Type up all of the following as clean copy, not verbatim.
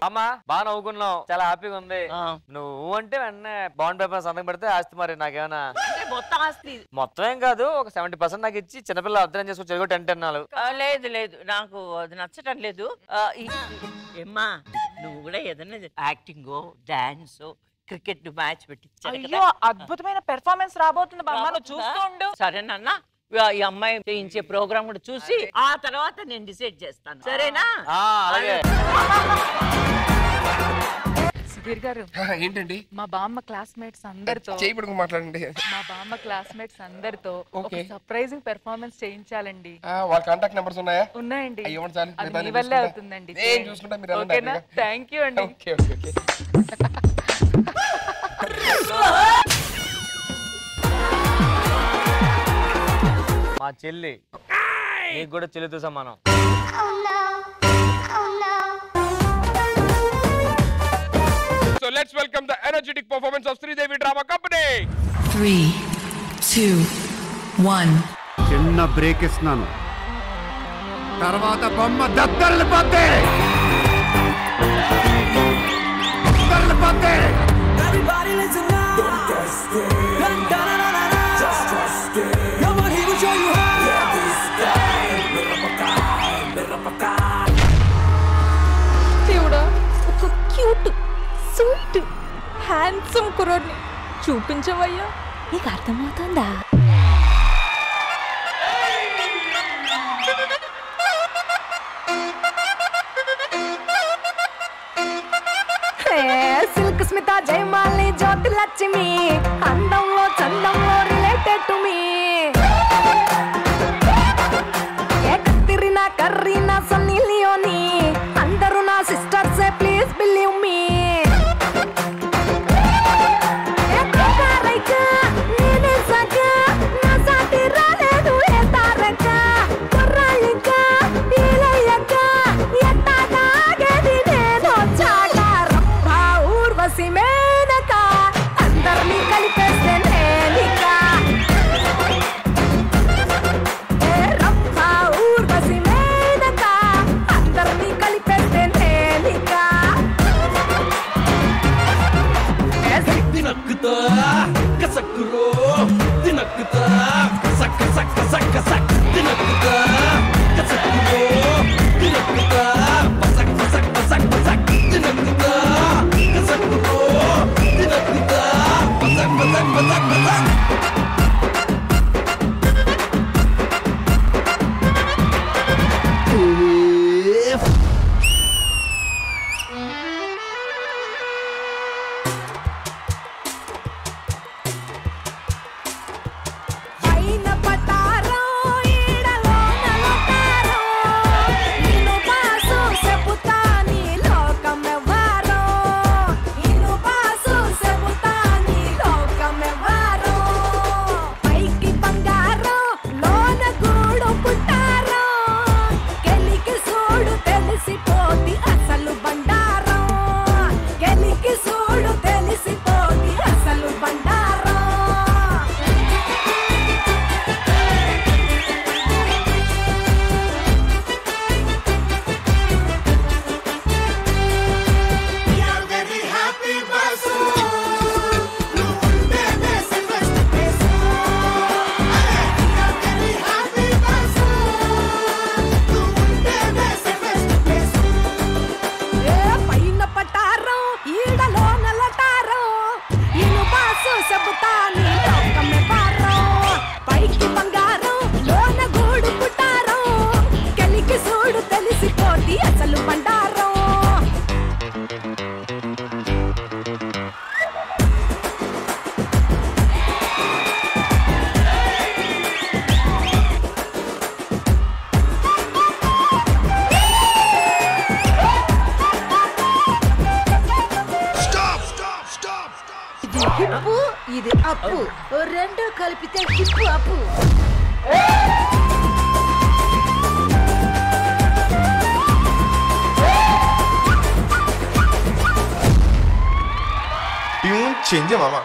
అమ్మా బాగా నవ్వుకున్నావు, చాలా హ్యాపీగా ఉంది. నువ్వు అంటే వెంటనే బాండ్ పేపర్ సంతకం పెడితే ఆస్తి మరి నాకేమన్నా మొత్తం ఆస్తి మొత్తం ఏం కాదు, ఒక 70% నాకు ఇచ్చి చిన్నపిల్ల అర్థం చేసుకుని చెరుగు 10 లేదు లేదు, నాకు అది నచ్చటం లేదు. ఏమ్మా నువ్వు కూడా ఏదైనా యాక్టింగ్ డాన్స్ క్రికెట్ మ్యాచ్ అయ్యో అద్భుతమైన పెర్ఫార్మెన్స్ రాబోతుంది బామ్మ, నువ్వు చూస్తూ ఉండు. సరేనన్నా, ఈ అమ్మాయి చేయించే ప్రోగ్రామ్ కూడా చూసి ఆ తర్వాత నేను డిసైడ్ చేస్తాను, సరేనా? అలాగే. సుధీర్ గారు ఏంటండి? మా బామ్మ క్లాస్మేట్స్ అందరితో చేయబడుకు మాట్లాడండి. మా బామ్మ క్లాస్మేట్స్ అందరితో ఒక సర్ప్రైజింగ్ పెర్ఫార్మెన్స్ చేయించాలండి. వాళ్ళ కాంటాక్ట్ నెంబర్స్ ఉన్నాయా? ఉన్నాయండి. ఇవ్వండి చాలు, అది మీ వల్లే అవుతుందండి. నేను చూసుకుంటా, మీరు ఓకేనా? థ్యాంక్ యూ అండి. Okay okay okay. మా చెల్లి నీకు కూడా చెల్లితో సమానం. So let's welcome the energetic performance of Sridevi Drama Company. 3, 2, 1. చిన్న బ్రేక్ ఇస్తున్నాను, తర్వాత బొమ్మ దద్దరిల్లిపోతే Everybody listen now. Don't get scared. Just trust it. Come on, he will show you how. Yeah, this guy. దేవుడా, ఒక క్యూట్ స్వీట్ హ్యాండ్సమ్ కుర్రోడ్ని చూపించవయ్యా. నీకు అర్థమవుతుందా? Silk Smitha Jayamali జ్యోతి లక్ష్మి అందంలో చందంలో related to me. కత్తిరినా కర్రీనా Sunny లియోని అందరూ నా సిస్టర్సే, ప్లీజ్ బిలీవ్ మీ. ఇది అప్పు, రెండు కలిపితే హిప్పు అప్పు. ట్యూన్ చేంజ్ మామా.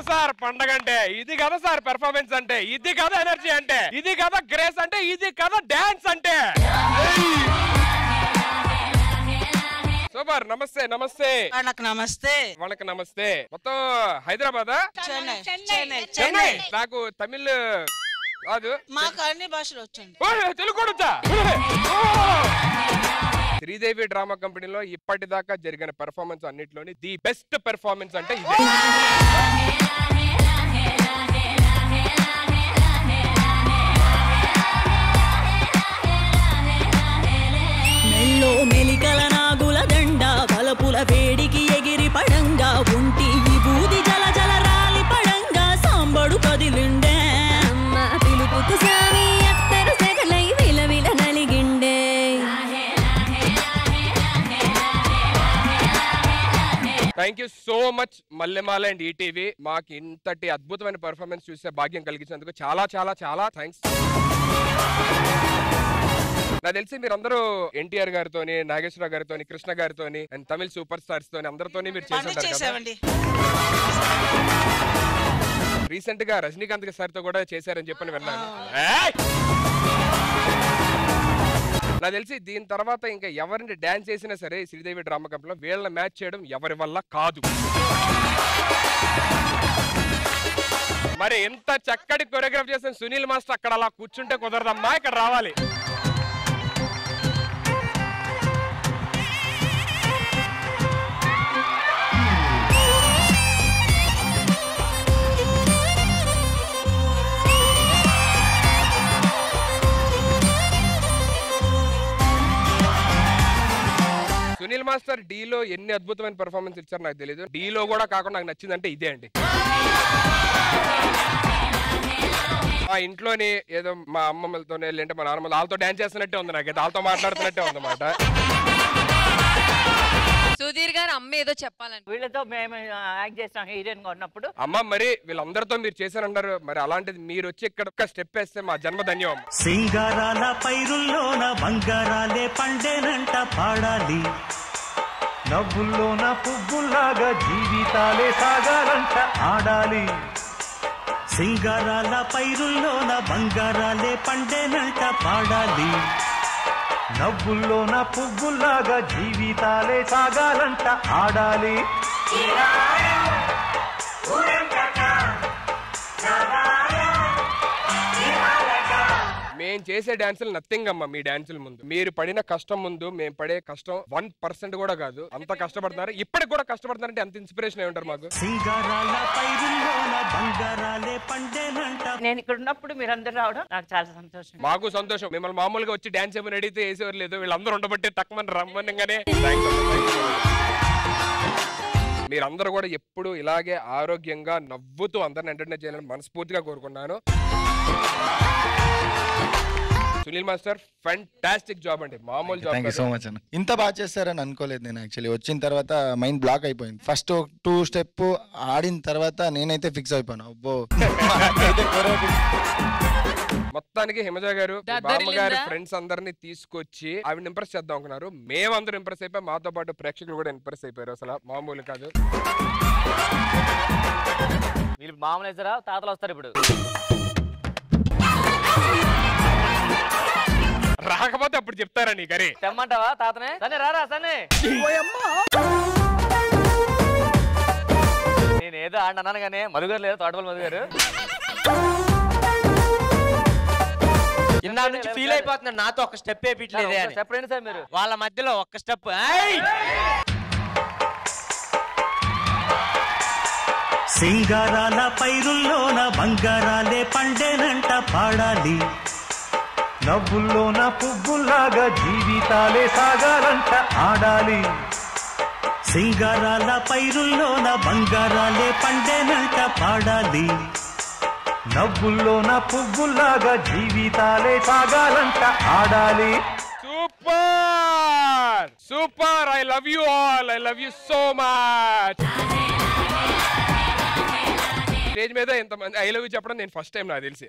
సార్ పండగ అంటే, ఇది కదా సార్ పెర్ఫార్మెన్స్ అంటే, ఇది కదా ఎనర్జీ అంటే, ఇది కదా గ్రేస్ అంటే, ఇది కదా డాన్స్ అంటే. సూపర్. నమస్తే. నమస్తే. నమస్తే. వణక నమస్తే. మొత్తం హైదరాబాదా? చెన్నై. నాకు తమిళ్ కాదు, మాకు అన్ని భాషలు వచ్చండి. తెలుగు కూడా వచ్చా? శ్రీదేవి డ్రామా కంపెనీలో ఇప్పటిదాకా జరిగిన పెర్ఫార్మెన్స్ అన్నిటిలోని ది బెస్ట్ పెర్ఫార్మెన్స్ అంటే ఇదే. మెల్లో మెలికల నాగుల దండ బలపుల వేడికి ఎగిరి పడంగా ఉంటి విభూది జల జల రాలి పడంగా సాంబడు కదిలిండే అమ్మ పిలుపుకు సామి అత్తరు సెగలై విలవిల నలిగిండే. Thank you so much Mallemala and ETV మాకు ఇంతటి అద్భుతమైన పెర్ఫార్మెన్స్ చూసే భాగ్యం కలిగించినందుకు చాలా చాలా చాలా థ్యాంక్స్. నాకు తెలిసి మీరందరూ ఎన్టీఆర్ గారితోని, నాగేశ్వరరావు గారితోని, కృష్ణ గారితోని అండ్ తమిళ సూపర్ స్టార్స్ తోని అందరితోని మీరు చేశారు. రీసెంట్ గా రజనీకాంత్ సార్ తో కూడా చేశారని చెప్పని విన్నాను. నాకు తెలిసి దీని తర్వాత ఇంకా ఎవరిని డాన్స్ చేసినా సరే శ్రీదేవి డ్రామా కంపెనీలో వీళ్ళని మ్యాచ్ చేయడం ఎవరి వల్ల కాదు. మరి ఎంత చక్కటి కొరియోగ్రాఫ్ చేసిన సునీల్ మాస్టర్ అక్కడ అలా కూర్చుంటే కుదరదమ్మా, ఇక్కడ రావాలి. సునీల్ మాస్టర్ డీలో ఎన్ని అద్భుతమైన పెర్ఫార్మెన్స్ ఇచ్చారు నాకు తెలియదు. డీలో కూడా కాకుండా నాకు నచ్చిందంటే ఇదే అండి. మా ఇంట్లోని ఏదో మా అమ్మమ్మలతోనే లేదంటే మా నాన్నమ్మలు వాళ్ళతో డాన్స్ చేస్తున్నట్టే ఉంది, నాకైతే వాళ్ళతో మాట్లాడుతున్నట్టే ఉందన్నమాట. సుధీర్ గారు అమ్మ ఏదో చెప్పాలండి. వీళ్ళతో మేము యాక్ట్ చేసాం హీరోయిన్ గా ఉన్నప్పుడు. అమ్మ మరి వీళ్ళందరితో మీరు చేశారన్నారు, మరి అలాంటిది మీరు వచ్చి ఇక్కడ ఒక్క స్టెప్ వేస్తే మా జన్మ ధన్యం. సింగారాల పైరుల్లోన బంగారాలే పండేనంట పాడాలి, నవ్వుల్లోన పువ్వుల్లాగా జీవితాలే సాగాలంట ఆడాలి. సింగారాల పైరుల్లోన బంగారాలే పండేనంట పాడాలి, నవ్వుల్లోన పువ్వుల్లాగా జీవితాలే సాగాలంట ఆడాలి. మేము చేసే డాన్సులు నథింగ్ అమ్మా మీ డాన్సుల ముందు. మీరు పడిన కష్టం ముందు మేము పడే కష్టం 1% కూడా కాదు. అంత కష్టపడుతున్నారు, ఇప్పటికి కూడా కష్టపడుతున్నారంటే అంత ఇన్స్పిరేషన్ అయి ఉంటారు మాకు. నేను ఇక్కడ ఉన్నప్పుడు మీరందరూ రావడం నాకు చాలా సంతోషం. మాకు సంతోషం. మిమ్మల్ని మామూలుగా వచ్చి డాన్స్ ఏమైనా అడిగితే వేసేవారు లేదు, వీళ్ళందరూ ఉండబట్టే తక్కువ రమ్మనగానే. మీరందరూ కూడా ఎప్పుడు ఇలాగే ఆరోగ్యంగా నవ్వుతూ అందరిని ఎంటర్టైన్ చేయాలని మనస్ఫూర్తిగా కోరుకున్నాను. సునీల్ మాస్టర్ ఫెంటాస్టిక్ జాబ్ అండి, మామూలు జాబ్. థాంక్యూ సో మచ్ అన్న. ఇంత బాగా చేస్తారని అనుకోలేదు నేను. యాక్చువల్లీ వచ్చిన తర్వాత మైండ్ బ్లాక్ అయిపోయింది. ఫస్ట్ 2 స్టెప్ ఆడిన తర్వాత నేనైతే ఫిక్స్ అయిపోయాను. అబ్బో మొత్తానికి హిమజ గారు బామ్మగారి ఫ్రెండ్స్ అందరినీ తీసుకొచ్చి ఆవిడ ఇంప్రెస్ చేద్దాం అనుకున్నారు. మేమందరూ ఇంప్రెస్ అయిపోయి మాతో పాటు ప్రేక్షకులు కూడా ఇంప్రెస్ అయిపోయారు. అసలు మామూలు కాదు. వీళ్ళు మామూలు వేసారా, తాతలు వస్తారు ఇప్పుడు. రాకపోతే అప్పుడు చెప్తారా నీ కరీ తెమ్మంటావా తాతనే? సరే రారా సరే. నేనేదో అన్నాను కానీ మధుగారు లేదు, తోటపల్లి మధుగారు. ఇన్నా నుంచి ఫీల్ అయిపోతున్నాడు, నాతో ఒక స్టెప్ వేయట్లేదే అని. స్టెప్ రండి సార్ మీరు. వాళ్ళ మధ్యలో ఒక్క స్టెప్. సింగారాల పైరుల్లోన బంగారాలే పండేనంట పాడాలి, నవ్వుల్లోన పువ్వుల్లాగా జీవితాలే సాగాలంట ఆడాలి. సింగారాల పైరుల్లోన బంగారాలే పండేనంట పాడాలి, నవ్వుల్లోన పువ్వుల్లాగా జీవితాలే సాగాలంట ఆడాలి. Super super. I love you all. I love you so much. Stage మీద ఎంతమంది ఐ లవ్ యూ చెప్పడం నేను ఫస్ట్ టైం నాకు తెలిసి.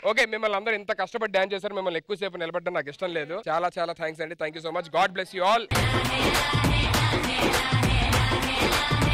ఓకే, మిమ్మల్ని అందరూ ఇంత కష్టపడి డాన్స్ చేశారు. మిమ్మల్ని ఎక్కువసేపు నిలబడడం నాకు ఇష్టం లేదు. చాలా చాలా థ్యాంక్స్ అండి. Thank you so much. God bless you all. Yeah.